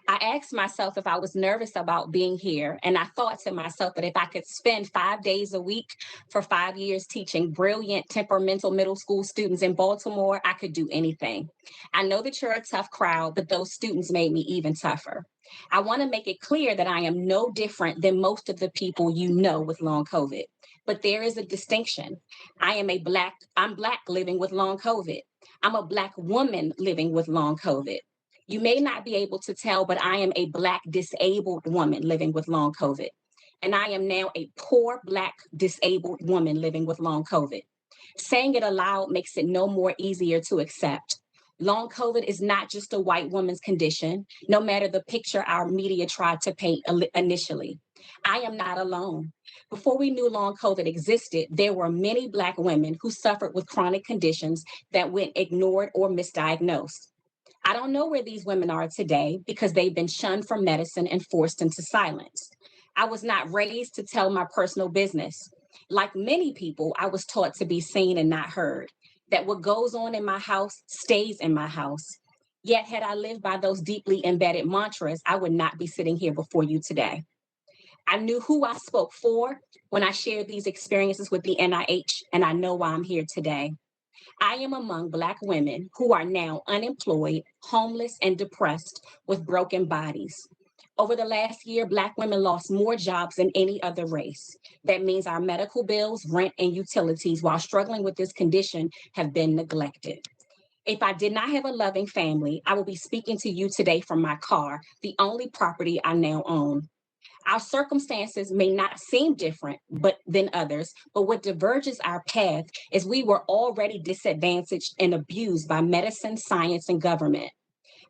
I asked myself if I was nervous about being here, and I thought to myself that if I could spend 5 days a week for 5 years teaching brilliant temperamental middle school students in Baltimore, I could do anything. I know that you're a tough crowd, but those students made me even tougher. I want to make it clear that I am no different than most of the people you know with long COVID. But there is a distinction. I'm black living with long COVID. I'm a black woman living with long COVID. You may not be able to tell, but I am a Black disabled woman living with long COVID. And I am now a poor Black disabled woman living with long COVID. Saying it aloud makes it no more easier to accept. Long COVID is not just a white woman's condition, no matter the picture our media tried to paint initially. I am not alone. Before we knew long COVID existed, there were many Black women who suffered with chronic conditions that went ignored or misdiagnosed. I don't know where these women are today because they've been shunned from medicine and forced into silence. I was not raised to tell my personal business. Like many people, I was taught to be seen and not heard, that what goes on in my house stays in my house. Yet, had I lived by those deeply embedded mantras, I would not be sitting here before you today. I knew who I spoke for when I shared these experiences with the NIH, and I know why I'm here today. I am among Black women who are now unemployed, homeless, and depressed with broken bodies. Over the last year, Black women lost more jobs than any other race. That means our medical bills, rent, and utilities, while struggling with this condition, have been neglected. If I did not have a loving family, I will be speaking to you today from my car, the only property I now own. Our circumstances may not seem different than others, but what diverges our path is we were already disadvantaged and abused by medicine, science, and government.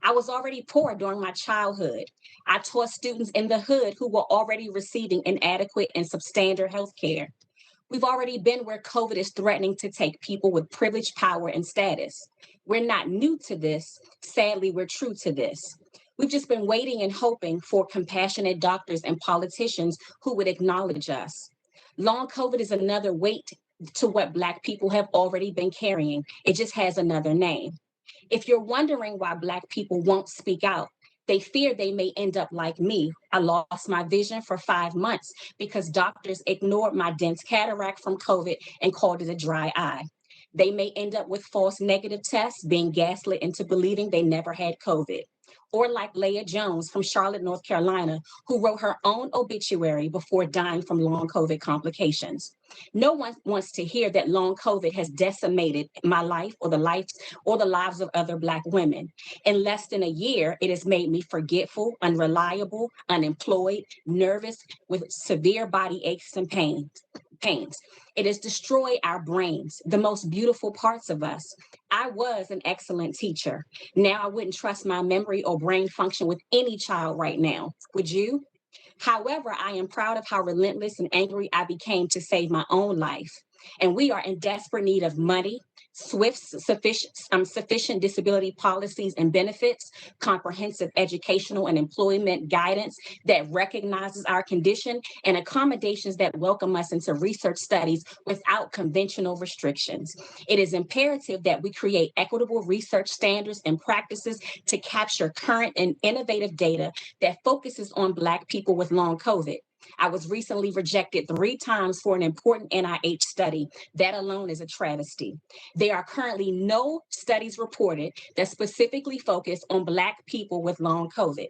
I was already poor during my childhood. I taught students in the hood who were already receiving inadequate and substandard health care. We've already been where COVID is threatening to take people with privilege, power, and status. We're not new to this. Sadly, we're true to this. We've just been waiting and hoping for compassionate doctors and politicians who would acknowledge us. Long COVID is another weight to what Black people have already been carrying. It just has another name. If you're wondering why Black people won't speak out, they fear they may end up like me. I lost my vision for 5 months because doctors ignored my dense cataract from COVID and called it a dry eye. They may end up with false negative tests, being gaslit into believing they never had COVID. Or like Leah Jones from Charlotte, North Carolina, who wrote her own obituary before dying from long COVID complications. No one wants to hear that long COVID has decimated my life or the lives of other Black women. In less than a year, it has made me forgetful, unreliable, unemployed, nervous, with severe body aches and pains. It has destroyed our brains, the most beautiful parts of us. I was an excellent teacher. Now I wouldn't trust my memory or brain function with any child right now. Would you? However, I am proud of how relentless and angry I became to save my own life. And we are in desperate need of money, sufficient disability policies and benefits, comprehensive educational and employment guidance that recognizes our condition, and accommodations that welcome us into research studies without conventional restrictions. It is imperative that we create equitable research standards and practices to capture current and innovative data that focuses on Black people with long COVID. I was recently rejected 3 times for an important NIH study. That alone is a travesty. There are currently no studies reported that specifically focus on Black people with long COVID.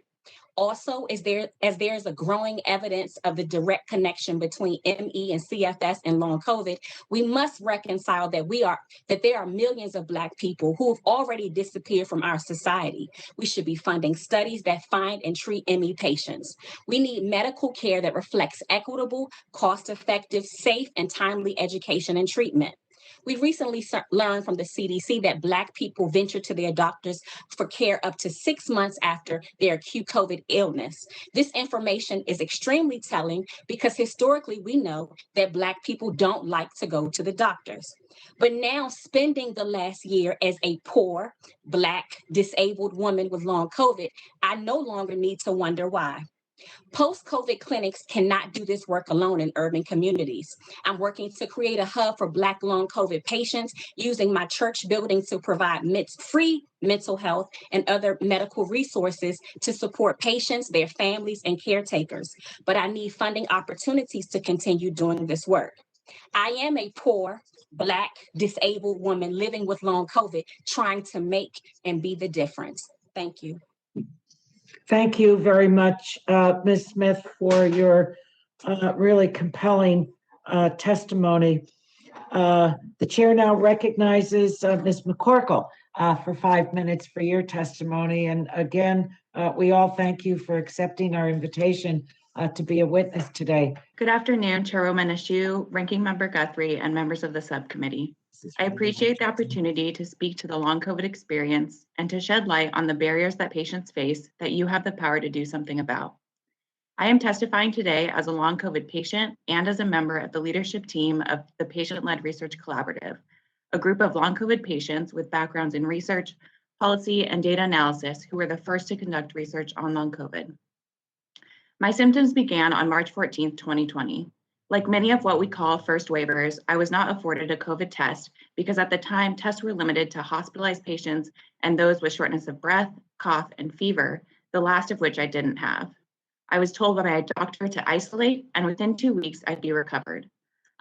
Also, as there is a growing evidence of the direct connection between ME and CFS and long COVID, we must reconcile that there are millions of Black people who have already disappeared from our society. We should be funding studies that find and treat ME patients. We need medical care that reflects equitable, cost-effective, safe, and timely education and treatment. We recently learned from the CDC that Black people venture to their doctors for care up to 6 months after their acute COVID illness. This information is extremely telling because historically we know that Black people don't like to go to the doctors. But now, spending the last year as a poor, Black, disabled woman with long COVID, I no longer need to wonder why. Post-COVID clinics cannot do this work alone in urban communities. I'm working to create a hub for Black long COVID patients using my church building to provide free mental health and other medical resources to support patients, their families, and caretakers. But I need funding opportunities to continue doing this work. I am a poor, Black, disabled woman living with long COVID, trying to make and be the difference. Thank you. Thank you very much, Ms. Smith, for your really compelling testimony. The chair now recognizes Ms. McCorkell for 5 minutes for your testimony. And again, we all thank you for accepting our invitation to be a witness today. Good afternoon, Chairwoman Eshoo, Ranking Member Guthrie, and members of the subcommittee. I appreciate the opportunity to speak to the long COVID experience and to shed light on the barriers that patients face that you have the power to do something about. I am testifying today as a long COVID patient and as a member of the leadership team of the Patient-Led Research Collaborative, a group of long COVID patients with backgrounds in research, policy, and data analysis who were the first to conduct research on long COVID. My symptoms began on March 14th, 2020. Like many of what we call first waivers, I was not afforded a COVID test because at the time, tests were limited to hospitalized patients and those with shortness of breath, cough, and fever, the last of which I didn't have. I was told by my doctor to isolate, and within 2 weeks, I'd be recovered.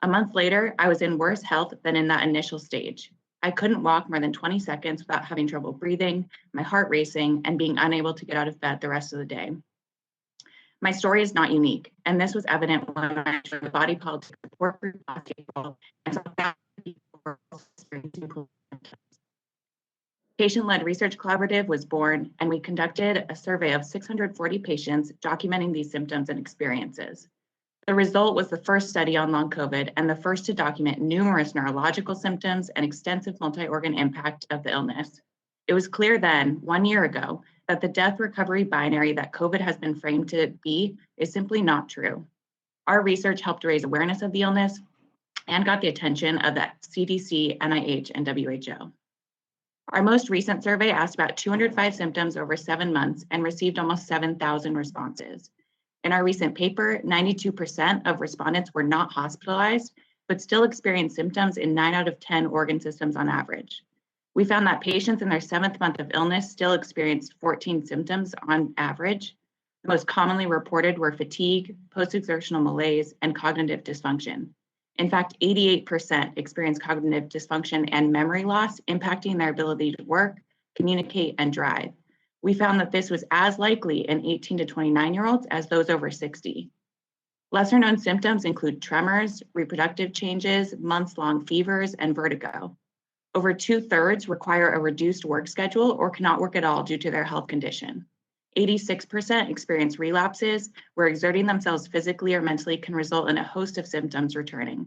A month later, I was in worse health than in that initial stage. I couldn't walk more than 20 seconds without having trouble breathing, my heart racing, and being unable to get out of bed the rest of the day. My story is not unique, and this was evident when I joined the body politic support group last April and saw thousands of people were experiencing Patient-Led Research Collaborative was born, and we conducted a survey of 640 patients documenting these symptoms and experiences. The result was the first study on long COVID and the first to document numerous neurological symptoms and extensive multi-organ impact of the illness. It was clear then, 1 year ago, that the death recovery binary that COVID has been framed to be is simply not true. Our research helped raise awareness of the illness and got the attention of the CDC, NIH, and WHO. Our most recent survey asked about 205 symptoms over 7 months and received almost 7,000 responses. In our recent paper, 92% of respondents were not hospitalized, but still experienced symptoms in 9 out of 10 organ systems on average. We found that patients in their 7th month of illness still experienced 14 symptoms on average. The most commonly reported were fatigue, post-exertional malaise, and cognitive dysfunction. In fact, 88% experienced cognitive dysfunction and memory loss, impacting their ability to work, communicate, and drive. We found that this was as likely in 18 to 29-year-olds as those over 60. Lesser known symptoms include tremors, reproductive changes, months-long fevers, and vertigo. Over 2/3 require a reduced work schedule or cannot work at all due to their health condition. 86% experience relapses, where exerting themselves physically or mentally can result in a host of symptoms returning.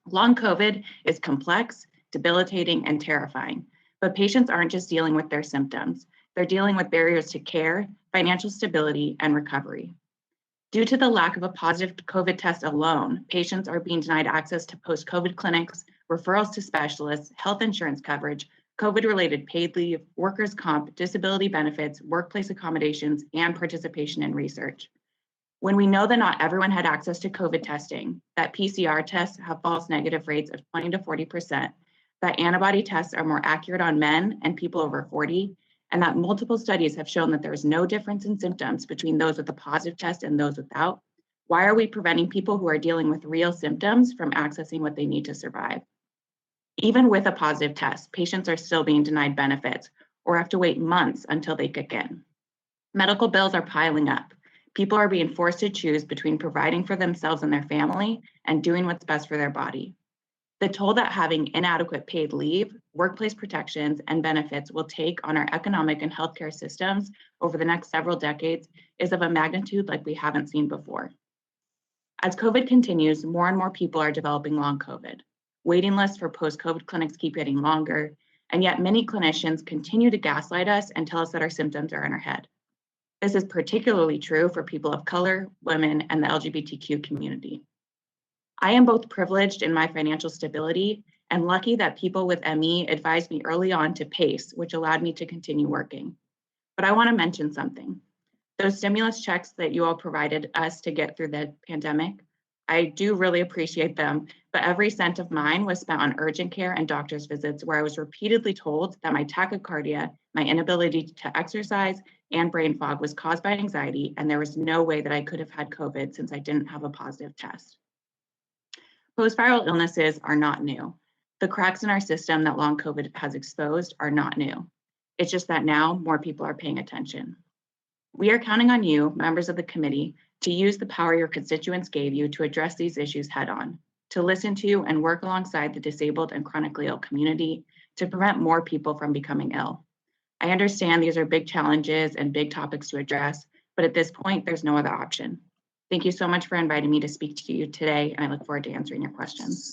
Long COVID is complex, debilitating, and terrifying, but patients aren't just dealing with their symptoms. They're dealing with barriers to care, financial stability, and recovery. Due to the lack of a positive COVID test alone, patients are being denied access to post-COVID clinics, referrals to specialists, health insurance coverage, COVID-related paid leave, workers' comp, disability benefits, workplace accommodations, and participation in research. When we know that not everyone had access to COVID testing, that PCR tests have false negative rates of 20 to 40%, that antibody tests are more accurate on men and people over 40, and that multiple studies have shown that there is no difference in symptoms between those with a positive test and those without, why are we preventing people who are dealing with real symptoms from accessing what they need to survive? Even with a positive test, patients are still being denied benefits or have to wait months until they kick in. Medical bills are piling up. People are being forced to choose between providing for themselves and their family and doing what's best for their body. The toll that having inadequate paid leave, workplace protections, and benefits will take on our economic and healthcare systems over the next several decades is of a magnitude like we haven't seen before. As COVID continues, more and more people are developing long COVID. Waiting lists for post-COVID clinics keep getting longer, and yet many clinicians continue to gaslight us and tell us that our symptoms are in our head. This is particularly true for people of color, women, and the LGBTQ community. I am both privileged in my financial stability and lucky that people with ME advised me early on to PACE, which allowed me to continue working. But I want to mention something. Those stimulus checks that you all provided us to get through the pandemic, I do really appreciate them, but every cent of mine was spent on urgent care and doctor's visits where I was repeatedly told that my tachycardia, my inability to exercise, and brain fog was caused by anxiety, and there was no way that I could have had COVID since I didn't have a positive test. Post-viral illnesses are not new. The cracks in our system that long COVID has exposed are not new. It's just that now more people are paying attention. We are counting on you, members of the committee, to use the power your constituents gave you to address these issues head-on, to listen to and work alongside the disabled and chronically ill community to prevent more people from becoming ill. I understand these are big challenges and big topics to address, but at this point, there's no other option. Thank you so much for inviting me to speak to you today, and I look forward to answering your questions.